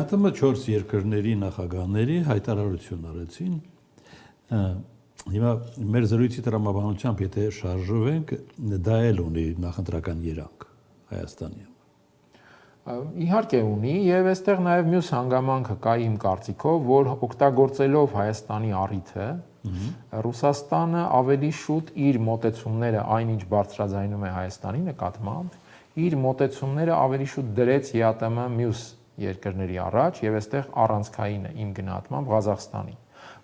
ԵԱՏՄ 4 երկրների նախագահների հայտարարություն արեցին։ Հիմա մեր զրույցի տրամաբանությամբ, եթե շարժվենք, դա էլ ունի նախընտրական երանգ Հայաստանի համար։ Իհարկե ունի, եւ այստեղ նաեւ մյուս հանգամանքը կա իմ կարծիքով, որ օգտագործելով Հայաստանի առիթը, Ռուսաստանը ավելի շուտ իր մոտեցումները, այնինչ բարձրաձայնում է Հայաստանի նկատմամբ, իր մոտեցումները ավելի շուտ դրեց ԵԱՏՄ մյուս երկրների առաջ եւ այստեղ առանցքային է իմ գնահատմամբ Ղազախստանի,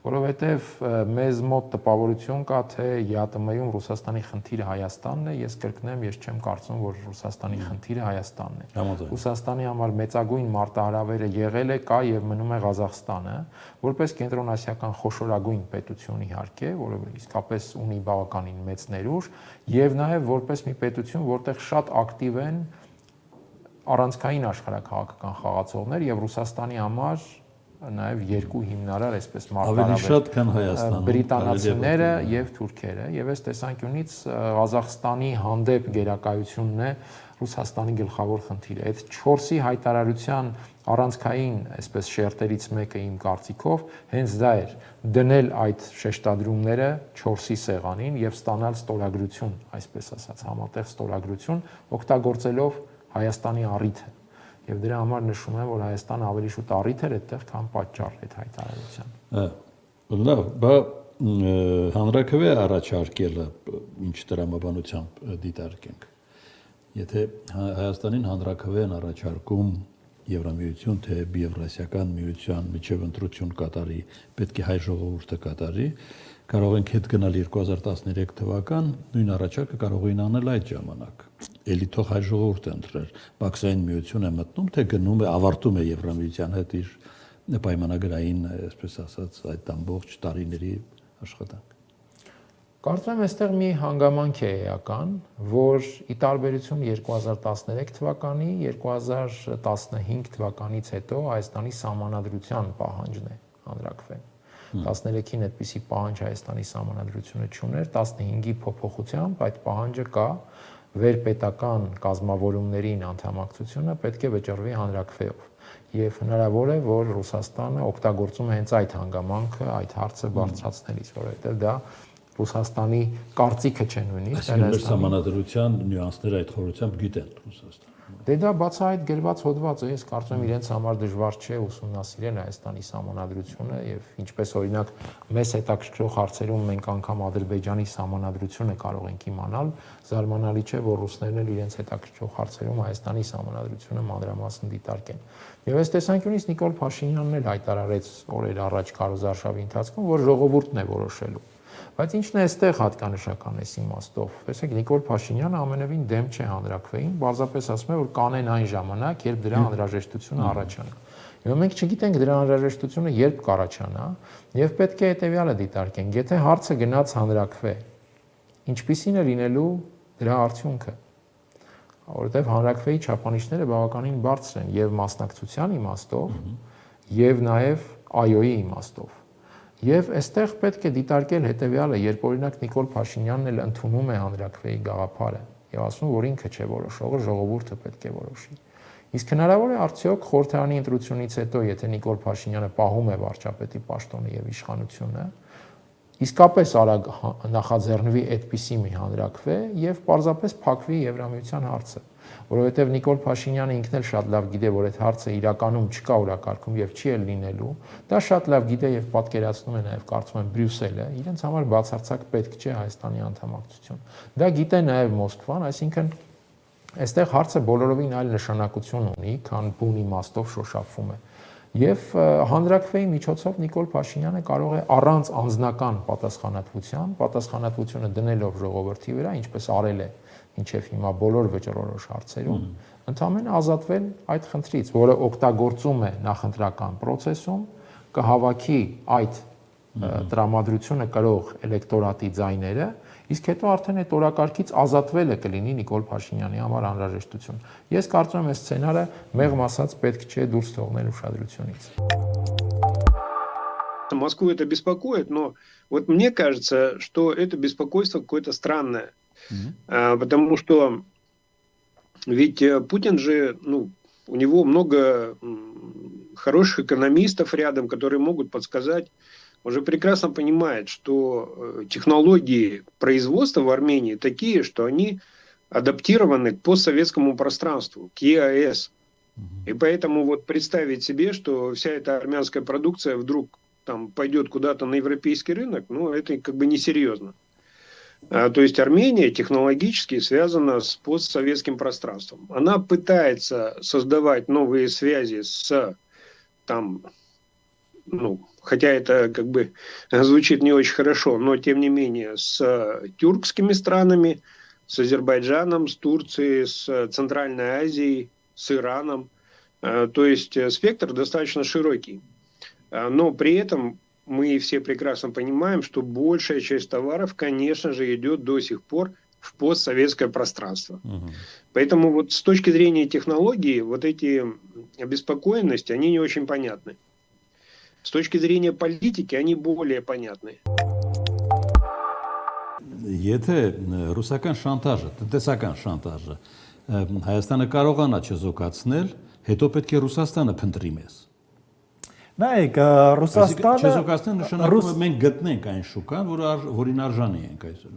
որովհետեւ մեզ մոտ տպավորություն կա, թե ԵԱՏՄ-ում Ռուսաստանի խնդիրը Հայաստանն է, ես կրկնեմ, ես չեմ կարծում, որ Ռուսաստանի խնդիրը Հայաստանն է։ Ռուսաստանի համար մեծագույն մարտահրավերը եղել է, կա եւ մնում է Ղազախստանը, որպես կենտրոնասիական խոշորագույն պետություն իհարկե, որը իսկապես ունի բավականին մեծ ներուժ, եւ նաեւ որպես մի պետություն, որտեղ շատ ակտիվ են առանցքային աշխարհաքաղաքական խաղացողներ եւ Ռուսաստանի համար նաև երկու հիմնարար այսպես մարտահրավեր բրիտանացիները եւ թուրքերը եւ այս տեսանկյունից Ղազախստանի հանդեպ գերակայությունն է Ռուսաստանի գլխավոր խնդիրը։ Այդ 4-ի հայտարարության առանցքային այսպես շերտերից մեկը իմ կարծիքով հենց դա էր՝ դնել այդ շեշտադրումները 4-ի սեղանին եւ ստանալ ստորագրություն, այսպես ասած, համատեղ ստորագրություն, օգտագործելով Հայաստանի առիթը։ Եվ դրա համար նշում եմ, որ Հայաստանը ավելի շուտ առիթ էր այդտեղ, քան պատճառ այդ հայտարարության։ Լավ, բա հանրաքվե առաջարկելը ինչ տրամաբանությամբ դիտարկենք։ Եթե Հայաստանին հանրաքվե են առաջարկում Եվրամիություն, թե Եվրասիական միության միջև ընտրություն կատարի, պետք է հայ ժողովուրդը կատարի, կարող ենք հետ գնալ 2013 թվական, նույն առաջարկը կարող էին անել այդ ժամանակ։ Էլի թող հայ ժողովուրդը ընտրեր, Բաքսային միություն է մտնում, թե գնում է, ավարտում է Եվրամիության հետ իր պայմանագրային, այսպես ասած, այդ ամբողջ տարիների աշխատանք։ Կարծում եմ, այստեղ մի հանգամանք է էական, որ ի տարբերություն 2013 թվականի, 2015 թվականից հետո Հայաստանի սահմանադրության պահանջն է հանրաքվեն։ 13-ին այդպիսի պահանջ Հայաստանի սահմանադրությունը չուներ, 15-ի փոփոխությամբ այդ պահանջը կա, վերպետական կազմավորումներին անդամակցությունը պետք է վճռվի հանրաքվեով։ Եվ հնարավոր է, որ Ռուսաստանը օգտագործում է հենց այդ հանգամանքը, այդ հարցը բարձրացնելիս, որովհետև դա Ռուսաստանի կարծիքը չէ նույնիսկ։ Այսինքն մեր սահմանադրության նյուանսները այդ խորությամբ գիտեն Ռուսաստանը։ Դե դա բացահայտ գրված հոդված է, ես կարծում եմ իրենց համար դժվար չէ ուսումնասիրել Հայաստանի սահմանադրությունը եւ ինչպես օրինակ մեզ հետաքրքրող հարցերում մենք անգամ Ադրբեջանի սահմանադրությունը կարող ենք իմանալ, զարմանալի չէ, որ ռուսներն էլ իրենց հետաքրքրող հարցերում Հայաստանի սահմանադրությունը մանրամասն դիտարկեն։ Եվ այս տեսանկյունից Նիկոլ Փաշինյանն էլ հայտարարեց օրեր առաջ քարոզարշավի ընթացքում, որ ժողովուրդն է որոշելու։ Բայց ինչն է այստեղ հատկանշական էս իմաստով։ Տեսեք, Նիկոլ Փաշինյանը ամենևին դեմ չէ հանրաքվեին, բարձրապես ասում է, որ կանեն այն ժամանակ, երբ դրա անհրաժեշտությունը առաջանա։ Եվ մենք չգիտենք դրա անհրաժեշտությունը երբ կառաջանա, եւ պետք է հետեւյալը դիտարկենք։ Եթե հարցը գնաց հանրաքվե, ինչպիսին է լինելու դրա արդյունքը։ Որովհետեւ հանրաքվեի չափանիշները բավականին բարձր են եւ մասնակցության իմաստով, եւ նաեւ այոյի իմաստով։ Եվ այստեղ պետք է դիտարկել հետեւյալը, երբ օրինակ Նիկոլ Փաշինյանն էլ ընդունում է հանրաքվեի գաղափարը եւ ասում, որ ինքը չէ որոշողը, ժողովուրդը պետք է որոշի։ Իսկ հնարավոր է արդյոք խորհրդարանի ընտրությունից հետո, եթե Նիկոլ Փաշինյանը պահում է վարչապետի պաշտոնը եւ իշխանությունը, իսկապես արագ նախաձեռնվի այդպիսի մի հանրաքվե եւ պարզապես փակվի Եվրամիության հարցը, որովհետեւ Նիկոլ Փաշինյանը ինքն էլ շատ լավ գիտե, որ այդ հարցը իրականում չկա օրակարգում եւ չի էլ լինելու, դա շատ լավ գիտե եւ պատկերացնում է նաեւ կարծում եմ Բրյուսելը, իրենց համար բացարձակ պետք չէ Հայաստանի անդամակցություն։ Դա գիտե նաեւ Մոսկվան, այսինքն այստեղ հարցը բոլորովին այլ նշանակություն ունի, քան բուն իմաստով շոշափվում է։ Եվ հանրաքվեի միջոցով Նիկոլ Փաշինյանը կարող է առանց անձնական պատասխանատվությունը դնելով ժողովրդի վրա, ինչպես արել է մինչև հիմա բոլոր վճռորոշ հարցերում, ընդհանրապես ազատվել այդ խնդրից, որը օգտագործում է նախընտրական process-ում, կհավաքի այդ տրամադրությունը կրող էլեկտորատի ձայները, իսկ հետո արդեն այդ օրակարգից ազատվելը կլինի Նիկոլ Փաշինյանի համար անհրաժեշտություն։ Ես կարծում եմ, այս սցենարը մեղմ ասած պետք չէ դուրս թողնել ուշադրությունից։ Москву это беспокоит, но вот мне кажется, что это беспокойство какое-то странное, потому что ведь Путин же, ну, у него много хороших экономистов рядом, которые могут подсказать, уже прекрасно понимает, что технологии производства в Армении такие, что они адаптированы к постсоветскому пространству, к ЕАЭС. И поэтому вот представить себе, что вся эта армянская продукция вдруг там пойдет куда-то на европейский рынок, ну, это как бы несерьезно. То есть Армения технологически связана с постсоветским пространством. Она пытается создавать новые связи с там, ну, хотя это как бы звучит не очень хорошо, но тем не менее с тюркскими странами, с Азербайджаном, с Турцией, с Центральной Азией, с Ираном. То есть спектр достаточно широкий. Но при этом мы все прекрасно понимаем, что большая часть товаров, конечно же, идет до сих пор в постсоветское пространство. Поэтому вот с точки зрения технологии вот эти обеспокоенности, они не очень понятны. С точки зрения политики они более понятны. Եթե ռուսական շանտաժը, տնտեսական շանտաժը Հայաստանը կարողանա չզոկացնել, հետո պետք է Ռուսաստանը փնտրի մեզ։ Նայեք, Ռուսաստանը չզոկացնել նշանակում է մենք գտնենք այն շուկան, որին արժանի ենք այսօր։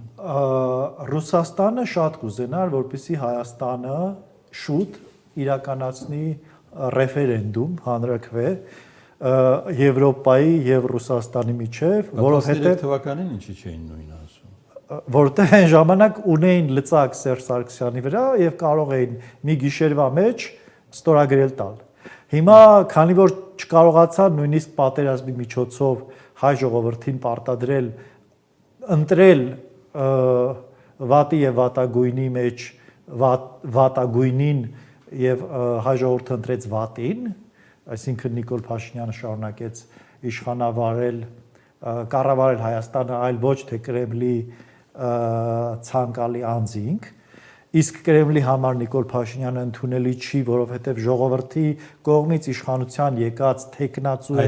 Ռուսաստանը շատ կուզենար, որպեսզի Հայաստանը շուտ իրականացնի ռեֆերենդում հանրաքվե Եվրոպայի եւ Ռուսաստանի միջեւ, որովհետեւ թվականին ինչի չէին նույնը ասում։ Որտեղ այն ժամանակ ունեին լծակ Սերժ Սարգսյանի վրա եւ կարող էին մի գիշերվա մեջ ստորագրել տալ։ Հիմա, քանի որ չկարողացան նույնիսկ պատերազմի միջոցով հայ ժողովրդին պարտադրել ընտրել վատի եւ վատագույնի մեջ վատագույնին եւ հայ ժողովուրդը ընտրեց վատին, այսինքն Նիկոլ Փաշինյանը շարունակեց իշխանավարել, կառավարել Հայաստանը, այլ ոչ թե Կրեմլի ցանկալի անձինք, իսկ Կրեմլի համար Նիկոլ Փաշինյանը ընդունելի չի, որովհետև ժողովրդի կողմից իշխանության եկած թեկնածու է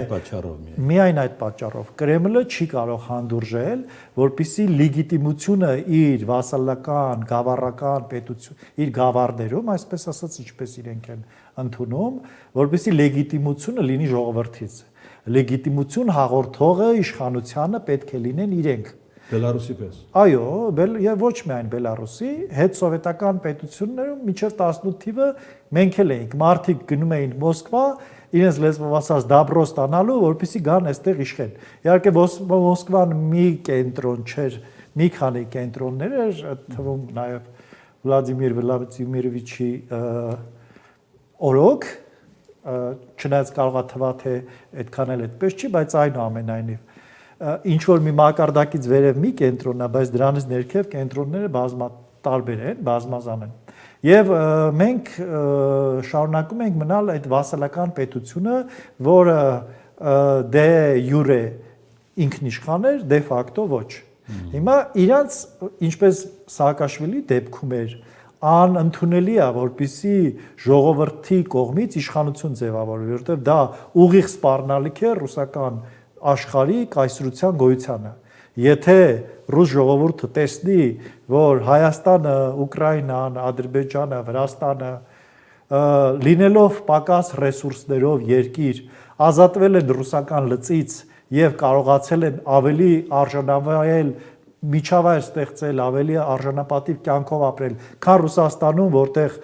միայն այդ պատճառով։ Կրեմլը չի կարող հանդուրժել, որպեսզի լեգիտիմությունը իր վասալական, գավառական պետություն, իր գավառներում, այսպես ասած, ինչպես իրենք են ընդունում, որպեսզի լեգիտիմությունը լինի ժողովրդից։ Լեգիտիմություն հաղորդողը իշխանությանը պետք է լինեն իրենք։ Բելարուսի պես։ Այո, եւ ոչ միայն Բելարուսի, հետսովետական պետություններում մինչև 18 թիվը մենք էլ էինք, մարդիկ գնում էին Մոսկվա, իրենց լեզվով ասած դաբրո ստանալու, որպեսզի գան այստեղ իշխեն։ Իհարկե Մոսկվան մի կենտրոն չէր, մի քանի կենտրոններ էր, թվում նաեւ Վլադիմիր Վլադիմիրովիչի օրոք, չնայած կարողա թվա թե այդքան էլ այդպես չի, բայց այնուամենայնիվ ինչ որ մի մակարդակից վերև մի կենտրոնն է, բայց դրանից ներքև կենտրոնները տարբեր են, բազմազան են։ Եվ մենք շարունակում ենք մնալ այդ վասալական պետությունը, որը դե յուրե ինքնիշխան էր, դե ֆակտո ոչ։ Հիմա իրանց ինչպես Սաակաշվիլի դեպքում էր, անընդունելի է, որպեսզի ժողովրդի կողմից իշխանություն ձևավորվի, որովհետև դա ուղիղ սպառնալիք է ռուսական աշխարհի կայսրության գոյությանը։ Եթե ռուս ժողովուրդը տեսնի, որ Հայաստանը, Ուկրաինան, Ադրբեջանը, Վրաստանը լինելով պակաս ռեսուրսներով երկիր, ազատվել են ռուսական լծից եւ կարողացել են ավելի արժանավայել միջավայր ստեղծել, ավելի արժանապատիվ կյանքով ապրել, քան Ռուսաստանում, որտեղ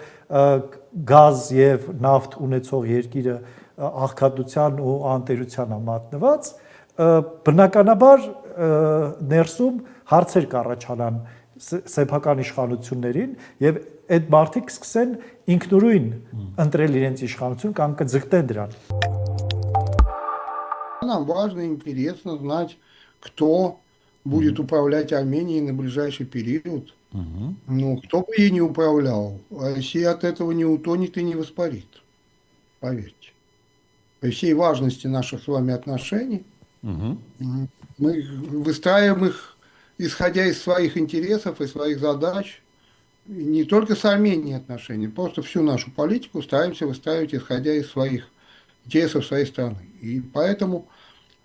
գազ եւ նավթ ունեցող երկիրը աղքատության ու անտերության մատնված, բնականաբար ներսում հարցեր կառաջանան սեփական իշխանություններին եւ այդ մարդիկ սկսեն ինքնուրույն ընտրել իրենց իշխանություն կամ կձգտեն дran. Нам важно и интересно знать, кто будет управлять Арменией на ближайший период. Ну, кто бы ей не управлял, Россия от этого не утонет и не воспарит. Поверьте. При всей важности наших с вами отношений, мы выстраиваем их, исходя из своих интересов и своих задач, не только с Арменией отношений, просто всю нашу политику стараемся выстраивать, исходя из своих интересов своей страны. И поэтому,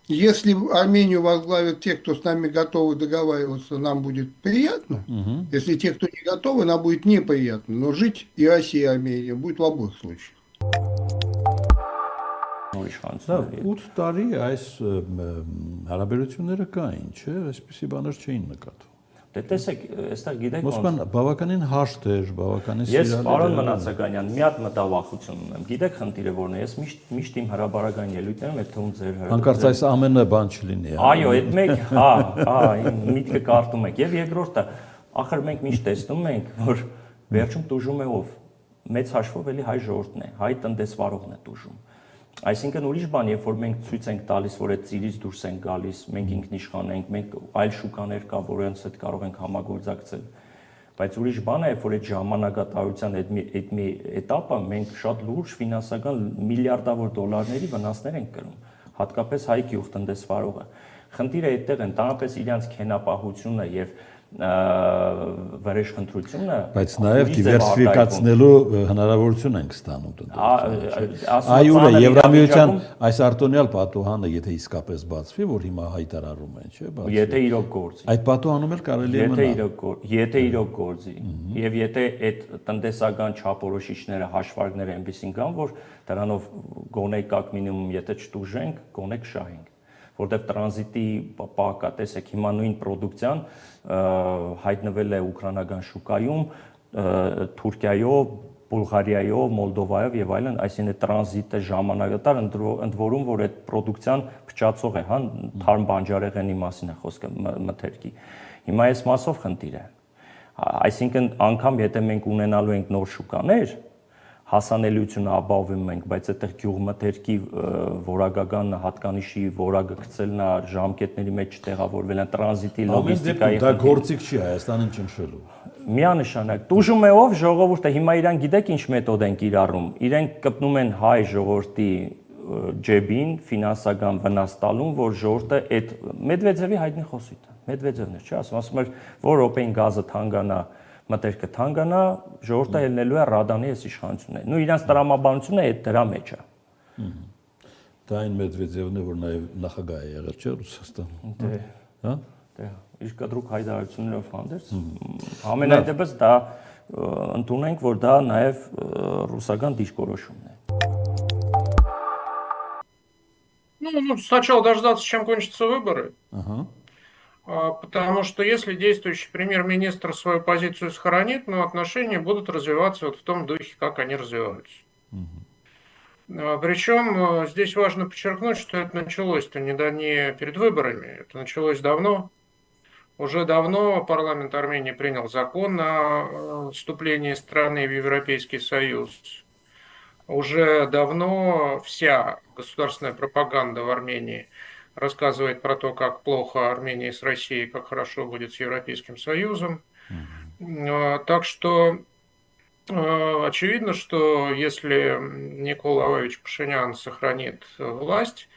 если Армению возглавят те, кто с нами готовы договариваться, нам будет приятно. Если те, кто не готовы, нам будет неприятно. Но жить и Россия, и Армения будет в обоих случаях. իշխանությունները։ 8 տարի այս հարաբերությունները կային, չէ՞, այսպիսի բաներ չէին նկատվում։ Դե տեսեք, այստեղ գիտեք Մոսկվան բավականին հաշտ էր, բավականին Ես սիրալիր պարոն Մնացականյան, մի հատ մտավախություն ունեմ։ Գիտեք խնդիրը որն է, ես միշտ իմ հրաբարական ելույթներում այդ թվում ձեր հանկարծ այս ամենը բան չլինի։ Այո, այդ մեկ, իմ միտքը կարդում եք։ Եվ երկրորդը, ախր մենք միշտ տեսնում ենք, որ վերջում տուժում է ով։ Մեծ հաշվով էլի հայ ժողովուրդն է, հայ տնտեսվարողն է տուժում։ Այսինքն ուրիշ բան, երբ որ մենք ցույց ենք տալիս, որ այդ ծիրից դուրս ենք գալիս, մենք ինքնիշխան ենք, մենք այլ շուկաներ կա, որոնց հետ կարող ենք համագործակցել։ Բայց ուրիշ բան է, որ այդ ժամանակատարության այդ մի этаպը մենք շատ լուրջ ֆինանսական միլիարդավոր դոլարների վնասներ ենք կրում, հատկապես հայ գյուղ տնտեսվարողը։ Խնդիրը այդտեղ են, տանապես իրանց քենապահությունը եւ վրեժխնդրությունը, բայց նաև դիվերսիֆիկացնելու հնարավորություն ենք ստանում տնտեսության։ Այո, Եվրամիության այս արտոնյալ պատուհանը, եթե իսկապես բացվի, որ հիմա հայտարարում են, չէ՞, բացվի։ Եթե իրոք գործի։ Այդ պատուհանում էլ կարելի է մնալ։ Եթե իրոք գործի, եւ եթե այդ տնտեսական չափորոշիչները, հաշվարկները այնպեսին կան, որ դրանով գոնե կակ մինիմում, եթե չտուժենք, գոնե կշահենք, որտեղ տրանզիտի պակա, տեսեք, հիմա նույն պրոդուկցիան հայտնվել է ուկրաինական շուկայում, Թուրքիայով, Բուլղարիայով, Մոլդովայով եւ այլն, այսինքն տրանզիտը ժամանակատար ընդ որում, որ այդ պրոդուկցիան փչացող է, հա, թարմ բանջարեղենի մասին է խոսքը մթերքի։ Հիմա այս մասով խնդիր է։ Այսինքն անգամ եթե մենք ունենալու ենք նոր շուկաներ, հասանելիությունը ապահովում ենք, բայց այդտեղ գյուղմթերքի որակական հատկանիշի որակը գցելն է, ժամկետների մեջ չտեղավորվելն է, տրանզիտի լոգիստիկայի։ Դա գործիք չի Հայաստանին ճնշելու։ Միանշանակ տուժում է ով ժողովուրդը, հիմա իրան գիտեք ինչ մեթոդ են կիրառում, իրենք կպնում են հայ ժողովրդի ջեբին ֆինանսական վնաս տալուն, որ ժողովուրդը այդ Մեդվեդևի հայտնի խոսույթը, Մեդվեդևն է, չէ՞, ասում է, որ րոպեին գազը թանկանա, մտերքը թանկանա, ժողովուրդը ելնելու է Ռադանի այս իշխանությունները։ Նու իրանց տրամաբանությունը այդ դրա մեջ է։ Դա այն Մեդվեդևն է, որ նաև նախագահ է եղել, չէ՞, Ռուսաստանում։ Դե, հա? Դե, իր կտրուկ հայտարարություններով հանդերձ, ամենայն դեպս դա ընդունենք, որ դա նաև ռուսական դիրքորոշումն է։ Ну, сначала дождаться, чем кончатся выборы. Ага. Потому что если действующий премьер-министр свою позицию сохранит, ну, отношения будут развиваться вот в том духе, как они развиваются. Причем здесь важно подчеркнуть, что это началось-то не перед выборами, это началось давно. Уже давно парламент Армении принял закон о вступлении страны в Европейский Союз. Уже давно вся государственная пропаганда в Армении рассказывает про то, как плохо Армении с Россией, как хорошо будет с Европейским Союзом. Так что очевидно, что если Никол Лавович Пашинян сохранит власть,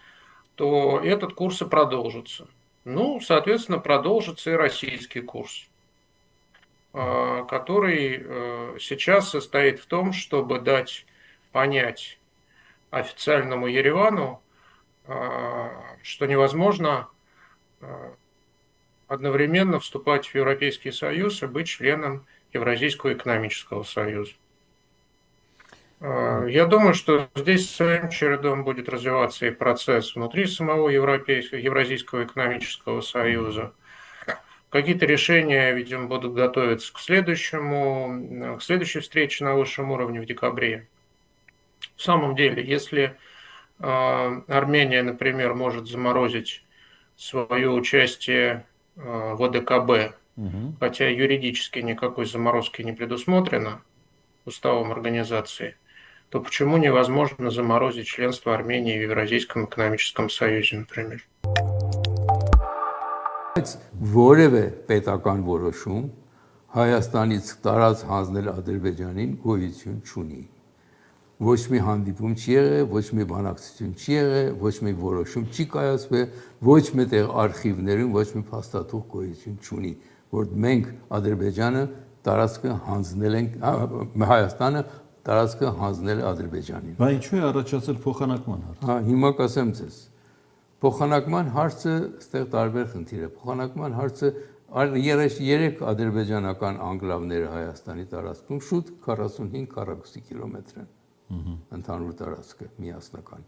то этот курс и продолжится. Ну, соответственно, продолжится и российский курс, который сейчас состоит в том, чтобы дать понять официальному Еревану, что невозможно одновременно вступать в Европейский Союз и быть членом Евразийского экономического союза. Я думаю, что здесь своим чередом будет развиваться и процесс внутри самого Евразийского экономического союза. Какие-то решения, видимо, будут готовиться к следующей встрече на высшем уровне в декабре. В самом деле, если Армения, например, может заморозить свое участие в ОДКБ, хотя юридически никакой заморозки не предусмотрено уставом организации, то почему невозможно заморозить членство Армении в Евразийском экономическом союзе, например? Որևէ պետական որոշում Հայաստանից տարած հանձնել Ադրբեջանին գոյություն չունի։ Ոչ մի հանդիպում չի եղել, ոչ մի բանակցություն չի եղել, ոչ մի որոշում չի կայացվել, ոչ մտեղ արխիվներում ոչ մի փաստաթուղթ գոյություն չունի, որ մենք Ադրբեջանը տարածքը հանձնել ենք, Հայաստանը տարածքը հանձնել Ադրբեջանին։ Բայց ինչու է առաջացել փոխանակման հարցը։ Հա, հիմա կասեմ ձեզ։ Փոխանակման հարցը ստեղ տարբեր խնդիր է։ Փոխանակման հարցը 3 ադրբեջանական անկլավները Հայաստանի տարածքում շուտ 45 քառակուսի կիլոմետր են։ Ընդհանուր տարածքը միասնական։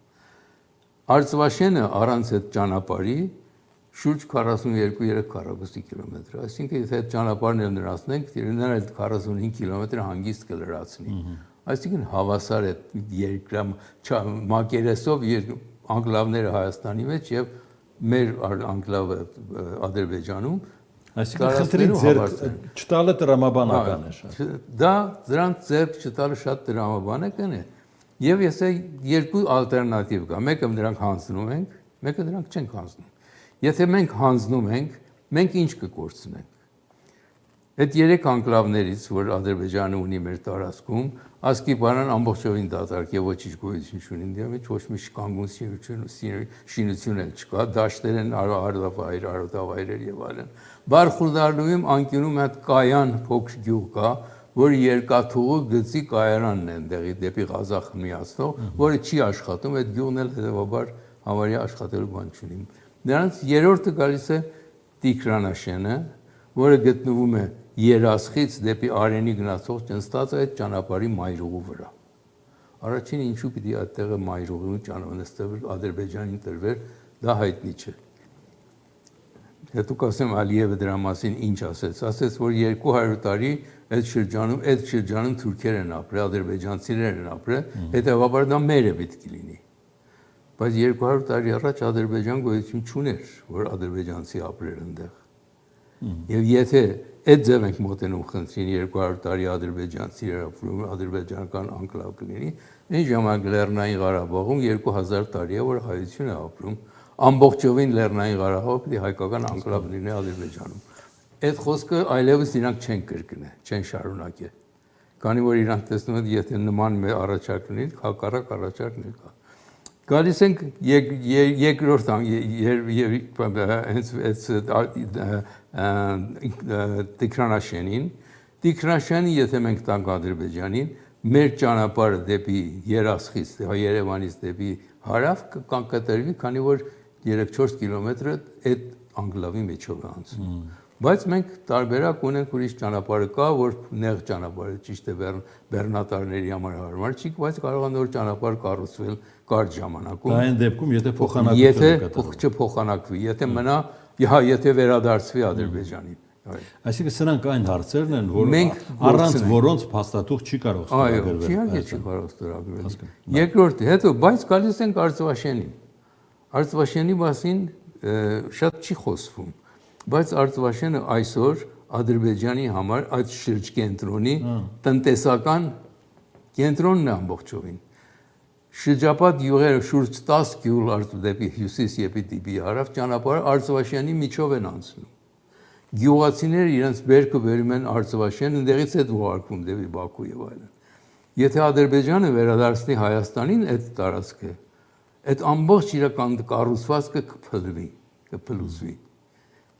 Արցվաշենը առանց այդ ճանապարհի շուրջ 42-3 քառակուսի կիլոմետր։ Այսինքն եթե այդ ճանապարհն էլ լրացնենք, դրանալ այդ 45 կիլոմետր հանգիստ կլրացնի։ Այսինքն հավասար է երկրամ մակերեսով անկլավները Հայաստանի մեջ եւ մեր անկլավը Ադրբեջանում, այսինքն խնդրին ձեռք չտալը տրամաբանական է շատ։ Դա դրանց ձեռք չտալը շատ տրամաբանական է։ Եվ եթե երկու ալտերնատիվ կա, մեկը դրանք հանձնում ենք, մեկը դրանք չենք հանձնում։ Եթե մենք հանձնում ենք, մենք ինչ կկորցնենք։ Այդ երեք անկլավներից, որ Ադրբեջանը ունի մեր տարածքում, ասկիպանան ամբողջովին դատարկ եւ ոչինչ գոյություն չունի, դրանից ոչ մի կանգուն շինություն էլ չկա, դաշտեր են արոտավայրեր եւ այլն։ Բարխուդարլուում անկյունում այդ կայան փոքր գյուղ կա, որը երկաթուղու գծի կայանն է այնտեղի դեպի Ղազախ միացնող, որը չի աշխատում, այդ գյուղն էլ հետեւաբար համարյա աշխատելու բան չունի։ Նրանց երրորդը գալիս է Տիգրանաշենը, որը գտնվում է Երասխից դեպի Արենի գնացող ճնստած այդ ճանապարհի մայրուղու վրա։ Առաջին ինչու պիտի այդտեղը մայրուղու ճանապարհը Ադրբեջանին տրվեր, դա հայտնի չէ։ Հետո կասեմ Ալիևը դրա մասին ինչ ասեց, որ 200 տարի այդ շրջանում թուրքեր են ապրել, ադրբեջանցիներ են ապրել, հետևաբար դա մեր է պետք է լինի։ Բայց 200 տարի առաջ Ադրբեջան գոյություն չուներ, որ ադրբեջանցի ապրեր այնտեղ։ Եվ եթե այդ ձև ենք մոտենում խնդրին 200 տարի ադրբեջանցի ապրում, ադրբեջանական անկլավ կլինի, այն ժամանակ Լեռնային Ղարաբաղում 2000 տարի է որ հայություն է ապրում, ամբողջովին Լեռնային Ղարաբաղը պիտի հայկական անկլավ լինի Ադրբեջանում։ Այդ խոսքը այլևս իրանք չեն կրկնել, չեն շարունակել։ Քանի որ իրանք տեսնում են, եթե նման առաջարկ լինի, հակառակ առաջարկներ կա։ Գալիս ենք երկրորդ Տիգրանաշենին։ Տիգրանաշենին, եթե մենք տանք Ադրբեջանին, մեր ճանապարհը դեպի Երասխից, Երևանից դեպի հարավ կկտրվի, քանի որ 3-4 կիլոմետրը այդ անկլավի միջով է անցնում։ Բայց մենք տարբերակ ունենք ուրիշ ճանապարհը կա, որ նեղ ճանապարհը ճիշտ է բեռնատարների համար հարմար չի, բայց կարող է նոր ճանապարհ կառուցվել կարճ ժամանակում։ Դա այն դեպքում, եթե փոխանակվի, չփոխանակվի, եթե մնա, եթե վերադարձվի Ադրբեջանին։ Այսինքն սրանք այն հարցերն են, որ առանց որոնց փաստաթուղթ չի կարող ստորագրվել։ Այո, չի կարող ստորագրվել։ Երկրորդը, հետո բայց գալիս ենք Արցվաշենին։ Արցվաշենի մասին շատ չի խոսվում, բայց Արցվաշենը այսօր Ադրբեջանի համար այդ շրջկենտրոնի տնտեսական կենտրոնն է ամբողջովին։ Շրջապատ յուղերը շուրջ 10 կիլոմետր դեպի հյուսիս եւ դեպի հարավ ճանապարհը Արցվաշենի միջով են անցնում։ Գյուղացիները իրենց բերքը բերում են Արցվաշեն, ընդեղից հետ ուղարկվում դեպի Բաքու եւ այլն։ Եթե Ադրբեջանը վերադարձնի Հայաստանին այդ տարածքը, այդ ամբողջ իրական կառուցվածքը կփլուզվի։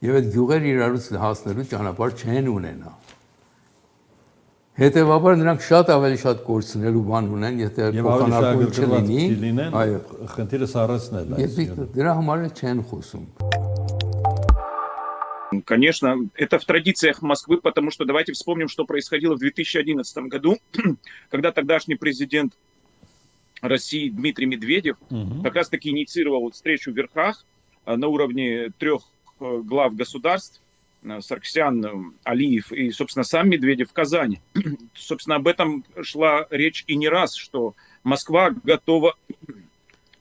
Եվ այդ գյուղերը իրարուց հասնելու ճանապարհ չեն ունենա։ Հետևաբար նրանք շատ ավելի շատ կորցնելու բան ունեն, եթե փոխանակում չլինի, այո, խնդիրը սառեցնել է։ Դրա համար չեն խոսում։ Конечно, это в традициях Москвы, потому что давайте вспомним, что происходило в 2011 году, когда тогдашний президент России Дмитрий Медведев как раз-таки инициировал встречу в верхах на уровне 3 глав государств, Сарксян, Алиев и, собственно, сам Медведев в Казани. Собственно, об этом шла речь и не раз, что Москва готова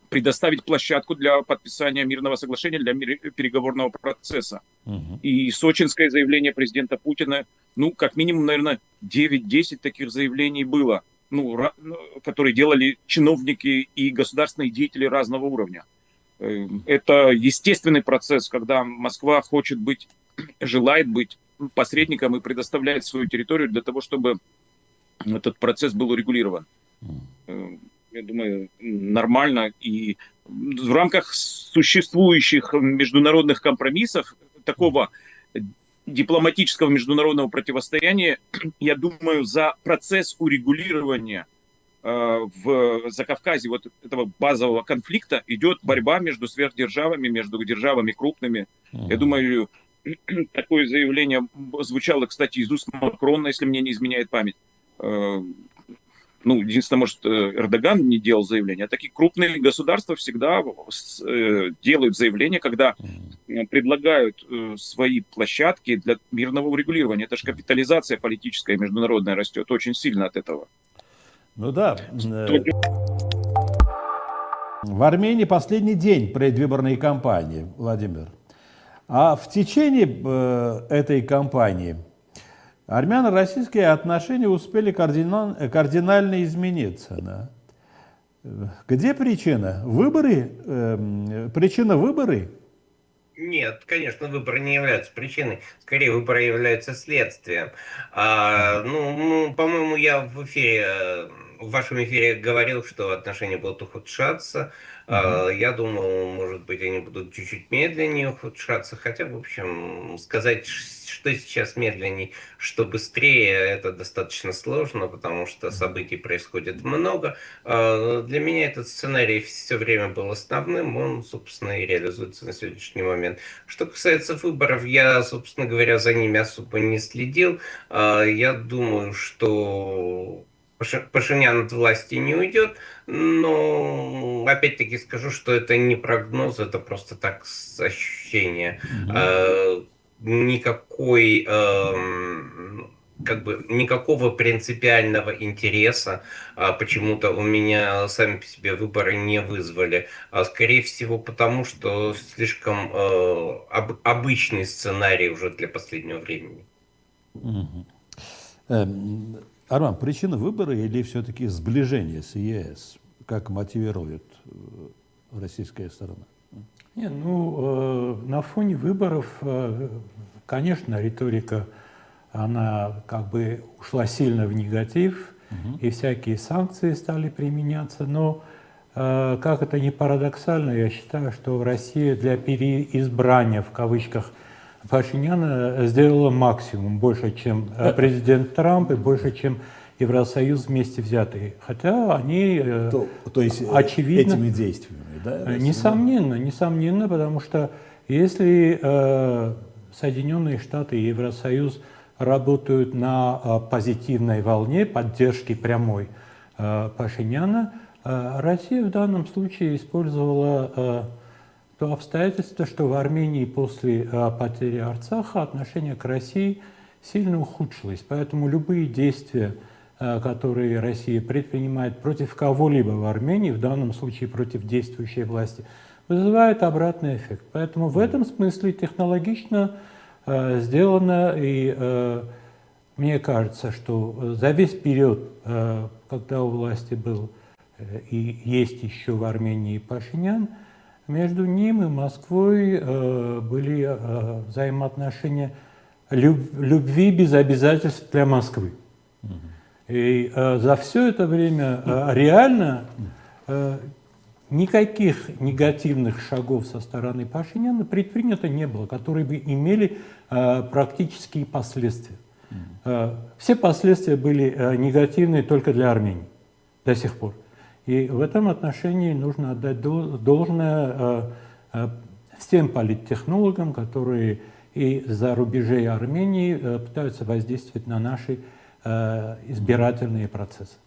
предоставить площадку для подписания мирного соглашения, для переговорного процесса. И сочинское заявление президента Путина, ну, как минимум, наверное, 9-10 таких заявлений было, ну, которые делали чиновники и государственные деятели разного уровня. Это естественный процесс, когда Москва хочет быть, желает быть посредником и предоставляет свою территорию для того, чтобы этот процесс был урегулирован. Я думаю, нормально. И в рамках существующих международных компромиссов, такого дипломатического международного противостояния, я думаю, за процесс урегулирования в Закавказье вот этого базового конфликта идет борьба между сверхдержавами, между державами крупными. Я думаю, такое заявление звучало, кстати, из уст Макрона, если мне не изменяет память. ну, единственное, может, Эрдоган не делал заявления, а такие крупные государства всегда делают заявления, когда предлагают свои площадки для мирного урегулирования. Это же капитализация политическая и международная растет очень сильно от этого. Ну да. В Армении последний день предвыборной кампании, Владимир. А в течение этой кампании армяно-российские отношения успели кардинально измениться. Да? Где причина? Выборы? Причина выборы? Нет, конечно, выборы не являются причиной. Скорее, выборы являются следствием. По-моему, я в вашем эфире говорил, что отношения будут ухудшаться. Я думал, может быть, они будут чуть-чуть медленнее ухудшаться. Хотя, в общем, сказать, что сейчас медленнее, что быстрее, это достаточно сложно, потому что событий происходит много. Для меня этот сценарий все время был основным, он, собственно, и реализуется на сегодняшний момент. Что касается выборов, я, собственно говоря, за ними особо не следил. Я думаю, что Пашинян от власти не уйдет, но опять-таки скажу, что это не прогноз, это просто так ощущение. Никакого принципиального интереса почему-то у меня сами по себе выборы не вызвали. Скорее всего, потому что слишком обычный сценарий уже для последнего времени. Арман, причина выбора или все-таки сближение с ЕС? Как мотивирует российская сторона? На фоне выборов, конечно, риторика, она как бы ушла сильно в негатив, и всякие санкции стали применяться, но, как это ни парадоксально, я считаю, что Россия для переизбрания, в кавычках, Пашиняна сделала максимум, больше, чем президент Трамп и больше, чем Евросоюз вместе взятые. Хотя они, то есть очевидно, этими действиями, да? Несомненно, потому что если Соединенные Штаты и Евросоюз работают на позитивной волне поддержки прямой Пашиняна, Россия в данном случае использовала то обстоятельство, что в Армении после потери Арцаха отношение к России сильно ухудшилось. Поэтому любые действия, которые Россия предпринимает против кого-либо в Армении, в данном случае против действующей власти, вызывают обратный эффект. Поэтому в этом смысле технологично сделано, и мне кажется, что за весь период, когда у власти был и есть еще в Армении Пашинян, между ним и Москвой были взаимоотношения любви без обязательств для Москвы. И за все это время реально никаких негативных шагов со стороны Пашиняна предпринято не было, которые бы имели практические последствия. Все последствия были негативные только для Армении до сих пор. И в этом отношении нужно отдать должное всем политтехнологам, которые и за рубежей Армении пытаются воздействовать на наши избирательные процессы.